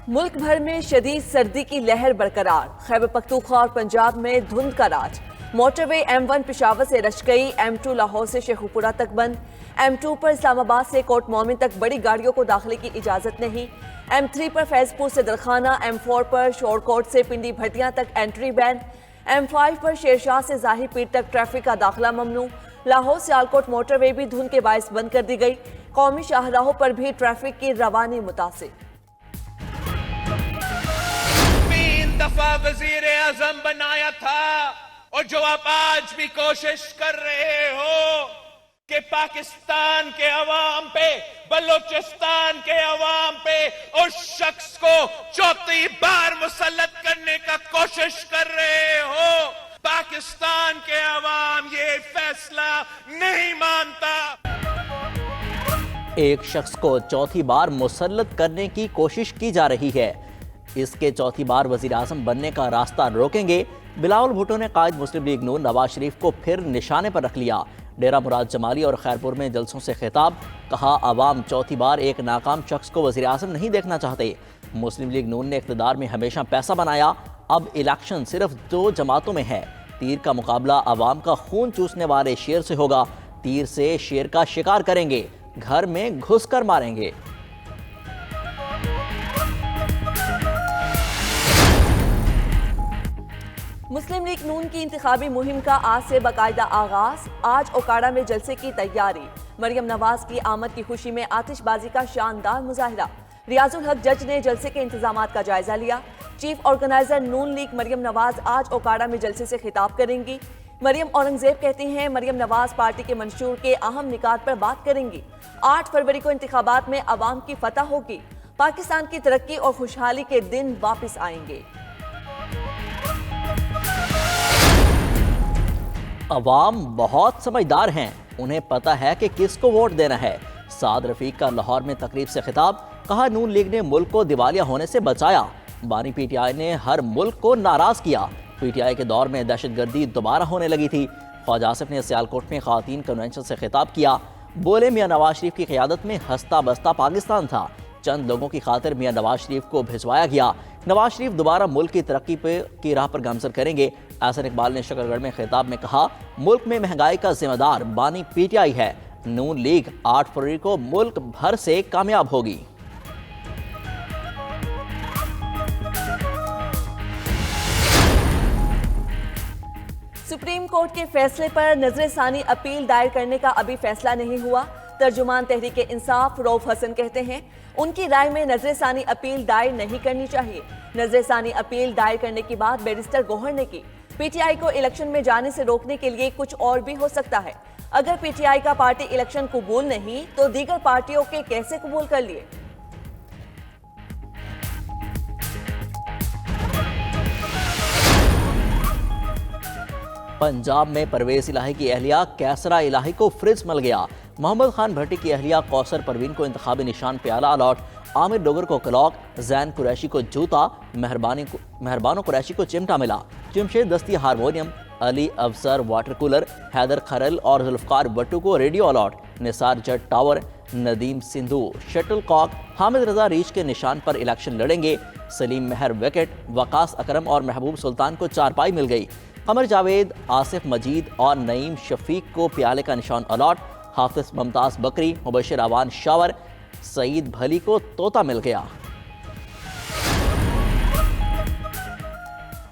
ملک بھر میں شدید سردی کی لہر برقرار، خیبر پختونخوا اور پنجاب میں دھند کا راج۔ موٹر وے M1 پشاور سے رشکئی، M2 لاہور سے شیخو پورہ تک بند، M2 پر اسلام آباد سے کوٹ مومن تک بڑی گاڑیوں کو داخلے کی اجازت نہیں، M3 پر فیض پور سے درخانہ، M4 پر شور کوٹ سے پنڈی بھٹیاں تک انٹری بین، M5 پر شیرشاہ سے ظاہر پیر تک ٹریفک کا داخلہ ممنوع۔ لاہور سیالکوٹ موٹر وے بھی دھند کے باعث بند کر دی گئی، قومی شاہراہوں پر بھی ٹریفک کی روانی متاثر۔ دفعہ وزیر اعظم بنایا تھا اور جو آپ آج بھی کوشش کر رہے ہو کہ پاکستان کے عوام پہ، بلوچستان کے عوام پہ اس شخص کو چوتھی بار مسلط کرنے کا کوشش کر رہے ہو، پاکستان کے عوام یہ فیصلہ نہیں مانتا۔ ایک شخص کو چوتھی بار مسلط کرنے کی کوشش کی جا رہی ہے، اس کے چوتھی بار وزیر اعظم بننے کا راستہ روکیں گے۔ بلاول بھٹو نے قائد مسلم لیگ نون نواز شریف کو پھر نشانے پر رکھ لیا۔ ڈیرہ مراد جمالی اور خیرپور میں جلسوں سے خطاب، کہا عوام چوتھی بار ایک ناکام شخص کو وزیر اعظم نہیں دیکھنا چاہتے۔ مسلم لیگ نون نے اقتدار میں ہمیشہ پیسہ بنایا، اب الیکشن صرف 2 جماعتوں میں ہے۔ تیر کا مقابلہ عوام کا خون چوسنے والے شیر سے ہوگا، تیر سے شیر کا شکار کریں گے، گھر میں گھس کر ماریں گے۔ مسلم لیگ نون کی انتخابی مہم کا آج سے باقاعدہ آغاز، آج اوکاڑا میں جلسے کی تیاری، مریم نواز کی آمد کی خوشی میں آتش بازی کا شاندار مظاہرہ۔ ریاض الحق جج نے جلسے کے انتظامات کا جائزہ لیا۔ چیف آرگنائزر نون لیگ مریم نواز آج اوکاڑا میں جلسے سے خطاب کریں گی۔ مریم اورنگزیب کہتی ہیں مریم نواز پارٹی کے منشور کے اہم نکات پر بات کریں گی۔ 8 فروری کو انتخابات میں عوام کی فتح ہوگی، پاکستان کی ترقی اور خوشحالی کے دن واپس آئیں گے۔ عوام بہت سمجھدار ہیں، انہیں پتہ ہے کہ کس کو ووٹ دینا ہے۔ سعد رفیق کا لاہور میں تقریب سے خطاب، کہا نون لیگ نے ملک کو دیوالیہ ہونے سے بچایا۔ بانی پی ٹی آئی نے ہر ملک کو ناراض کیا، پی ٹی آئی کے دور میں دہشت گردی دوبارہ ہونے لگی تھی۔ خواجہ آصف نے سیالکوٹ میں خواتین کنونشن سے خطاب کیا، بولے میاں نواز شریف کی قیادت میں ہستا بستا پاکستان تھا، چند لوگوں کی خاطر میاں نواز شریف کو بھجوایا گیا، نواز شریف دوبارہ ملک کی ترقی کی راہ پر گامزن کریں گے۔ احسن اقبال نے شکر گڑھ میں خطاب میں کہا ملک میں مہنگائی کا ذمہ دار بانی پی ٹی آئی ہے، نون لیگ 8 فروری کو ملک بھر سے کامیاب ہوگی۔ سپریم کورٹ کے فیصلے پر نظر ثانی اپیل دائر کرنے کا ابھی فیصلہ نہیں ہوا۔ ترجمان تحریک انصاف رؤف حسن کہتے ہیں ان کی رائے میں نظر ثانی اپیل دائر نہیں کرنی چاہیے۔ نظر ثانی اپیل دائر کرنے کی بات بیرسٹر گوہر نے کی۔ پی ٹی آئی کو الیکشن میں جانے سے روکنے کے لیے کچھ اور بھی ہو سکتا ہے۔ اگر پی ٹی آئی کا پارٹی الیکشن قبول نہیں تو دیگر پارٹیوں کے کیسے قبول کر لیے؟ پنجاب میں پرویز الہی کی اہلیہ کیسرا الہی کو فریز مل گیا۔ محمد خان بھٹی کی اہلیہ کوثر پروین کو انتخابی نشان پیالہ الاٹ، عامر ڈوگر کو کلاک، زین قریشی کو جوتا، مہربانو قریشی کو چمٹا ملا، جمشید دستی ہارمونیم، علی افسر واٹر کولر، حیدر خرل اور ذوالفقار بٹو کو ریڈیو الاٹ، نثار جٹ ٹاور، ندیم سندھو شٹل کاک، حامد رضا ریچھ کے نشان پر الیکشن لڑیں گے، سلیم مہر وکٹ، وقاص اکرم اور محبوب سلطان کو چارپائی مل گئی، قمر جاوید، آصف مجید اور نعیم شفیق کو پیالے کا نشان الاٹ، حافظ ممتاز بکری، مبشر اوان شاور، سعید بھلی کو طوطا مل گیا۔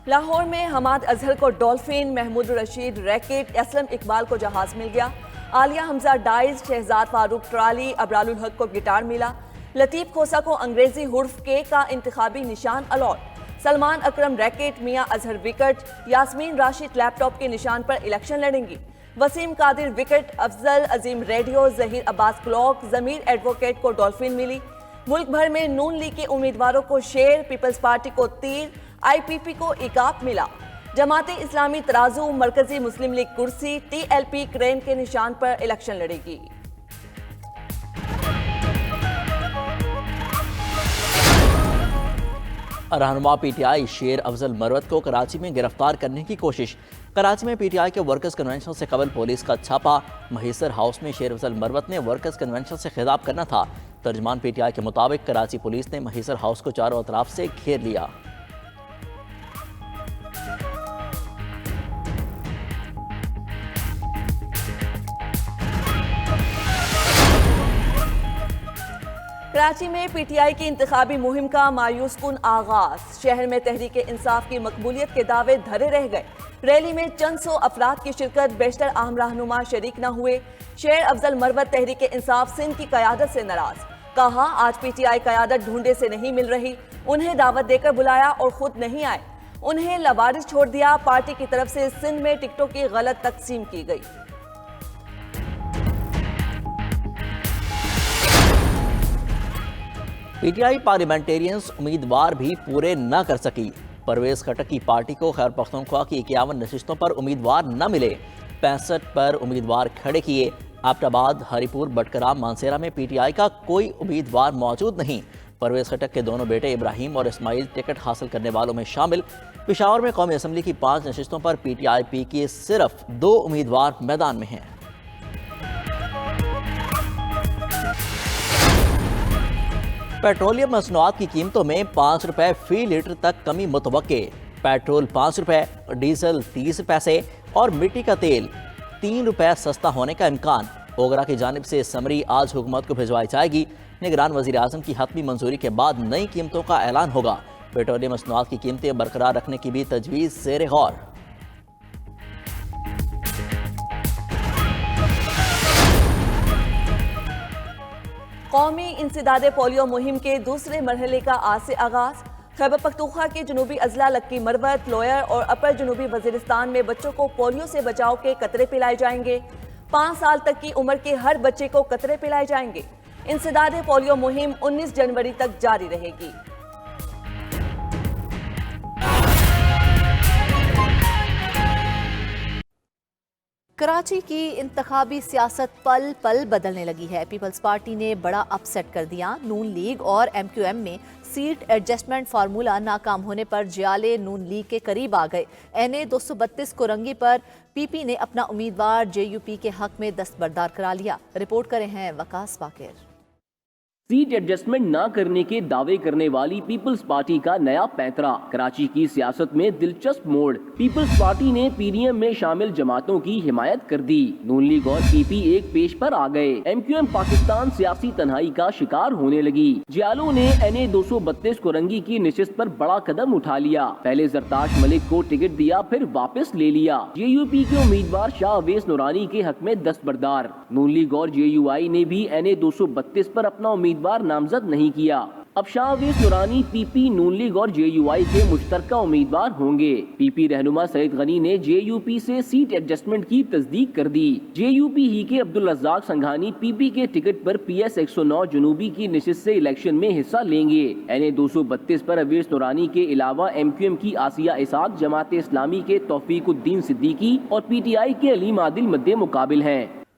لاہور میں حماد اظہر کو ڈولفن، محمود رشید ریکٹ، اسلم اقبال کو جہاز مل گیا، عالیہ حمزہ ڈائز، شہزاد فاروق ٹرالی، ابرار الحق کو گٹار ملا، لطیف کھوسا کو انگریزی حرف کے کا انتخابی نشان الاٹ، سلمان اکرم ریکٹ، میاں اظہر وکٹ، یاسمین راشد لیپ ٹاپ کے نشان پر الیکشن لڑیں گی، وسیم قادر وکٹ، افضل عظیم ریڈیو، ظہیر عباس کلاک، ضمیر ایڈوکیٹ کو ڈولفن ملی۔ ملک بھر میں نون لیگ کے امیدواروں کو شیر، پیپلز پارٹی کو تیر، آئی پی پی کو عقاب ملا، جماعت اسلامی ترازو، مرکزی مسلم لیگ کرسی، ٹی ایل پی کرین کے نشان پر الیکشن لڑے گی۔ رہنما پی ٹی آئی شیر افضل مروت کو کراچی میں گرفتار کرنے کی کوشش۔ کراچی میں پی ٹی آئی کے ورکرز کنونشن سے قبل پولیس کا چھاپا، مہیسر ہاؤس میں شیر افضل مروت نے ورکرز کنونشن سے خطاب کرنا تھا، ترجمان پی ٹی آئی کے مطابق کراچی پولیس نے مہیسر ہاؤس کو چاروں اطراف سے گھیر لیا۔ کراچی میں پی ٹی آئی کی انتخابی مہم کا مایوس کن آغاز، شہر میں تحریک انصاف کی مقبولیت کے دعوے دھرے رہ گئے۔ ریلی میں چند سو افراد کی شرکت، بیشتر اہم رہنما شریک نہ ہوئے۔ شیر افضل مروت تحریک انصاف سندھ کی قیادت سے ناراض، کہا آج پی ٹی آئی قیادت ڈھونڈے سے نہیں مل رہی، انہیں دعوت دے کر بلایا اور خود نہیں آئے، انہیں لوارث چھوڑ دیا، پارٹی کی طرف سے سندھ میں ٹکٹوں کی غلط تقسیم کی گئی۔ پی ٹی آئی پارلیمنٹیرینز امیدوار بھی پورے نہ کر سکی۔ پرویز خٹک کی پارٹی کو خیبر پختونخوا کی 51 نشستوں پر امیدوار نہ ملے، 65 پر امیدوار کھڑے کیے۔ ایبٹ آباد، ہری پور، بٹکرام، مانسیرہ میں پی ٹی آئی کا کوئی امیدوار موجود نہیں۔ پرویز خٹک کے دونوں بیٹے ابراہیم اور اسماعیل ٹکٹ حاصل کرنے والوں میں شامل۔ پشاور میں قومی اسمبلی کی 5 نشستوں پر پی ٹی آئی پی کے صرف 2 امیدوار میدان میں ہیں۔ پیٹرولیم مصنوعات کی قیمتوں میں 5 روپے فی لیٹر تک کمی متوقع۔ پیٹرول 5 روپے، ڈیزل 30 پیسے اور مٹی کا تیل 3 روپے سستا ہونے کا امکان۔ اوگرا کی جانب سے سمری آج حکومت کو بھجوائی جائے گی۔ نگران وزیر اعظم کی حتمی منظوری کے بعد نئی قیمتوں کا اعلان ہوگا۔ پیٹرولیم مصنوعات کی قیمتیں برقرار رکھنے کی بھی تجویز زیر غور۔ قومی انسداد پولیو مہم کے دوسرے مرحلے کا آج سے آغاز۔ خیبر پختونخوا کے جنوبی اضلاع لکی مروت، لوئر اور اپر جنوبی وزیرستان میں بچوں کو پولیو سے بچاؤ کے قطرے پلائے جائیں گے۔ 5 سال تک کی عمر کے ہر بچے کو قطرے پلائے جائیں گے۔ انسداد پولیو مہم 19 جنوری تک جاری رہے گی۔ کراچی کی انتخابی سیاست پل پل بدلنے لگی ہے۔ پیپلز پارٹی نے بڑا اپ سیٹ کر دیا۔ نون لیگ اور ایم کیو ایم میں سیٹ ایڈجسٹمنٹ فارمولہ ناکام ہونے پر جیالے نون لیگ کے قریب آ گئے۔ این اے 232 کورنگی پر پی پی نے اپنا امیدوار جے یو پی کے حق میں دستبردار کرا لیا۔ رپورٹ کرے ہیں وقاص باقر۔ سیٹ ایڈجسٹمنٹ نہ کرنے کے دعوے کرنے والی پیپلز پارٹی کا نیا پینترا، کراچی کی سیاست میں دلچسپ موڑ۔ پیپلز پارٹی نے پی ڈی ایم میں شامل جماعتوں کی حمایت کر دی۔ نون لیگ اور پی پی ایک پیش پر آ گئے۔ ایم کیو ایم پاکستان سیاسی تنہائی کا شکار ہونے لگی۔ جیالوں نے این اے 232 کورنگی کی نشست پر بڑا قدم اٹھا لیا۔ پہلے زرتاش ملک کو ٹکٹ دیا، پھر واپس لے لیا۔ جے یو پی کے امیدوار شاہ اویس نورانی کے حق میں دستبردار۔ نون لیگ اور جے یو آئی نے بھی این اے 232 پر اپنا امیدوار نامزد نہیں کیا۔ اب شاہ اویس نورانی پی پی، نون لیگ اور جے یو آئی کے مشترکہ امیدوار ہوں گے۔ پی پی رہنما سعید غنی نے جے یو پی سے سیٹ ایڈجسٹمنٹ کی تصدیق کر دی۔ جے یو پی ہی کے عبدالرزاق سنگھانی پی پی کے ٹکٹ پر پی ایس 109 جنوبی کی نشست سے الیکشن میں حصہ لیں گے۔ این اے 232 پر اویس نورانی کے علاوہ ایم کیو ایم کی آسیہ اسحاق، جماعت اسلامی کے توفیق الدین صدیقی اور پی ٹی آئی کے علیم عادل مد مقابل ہیں۔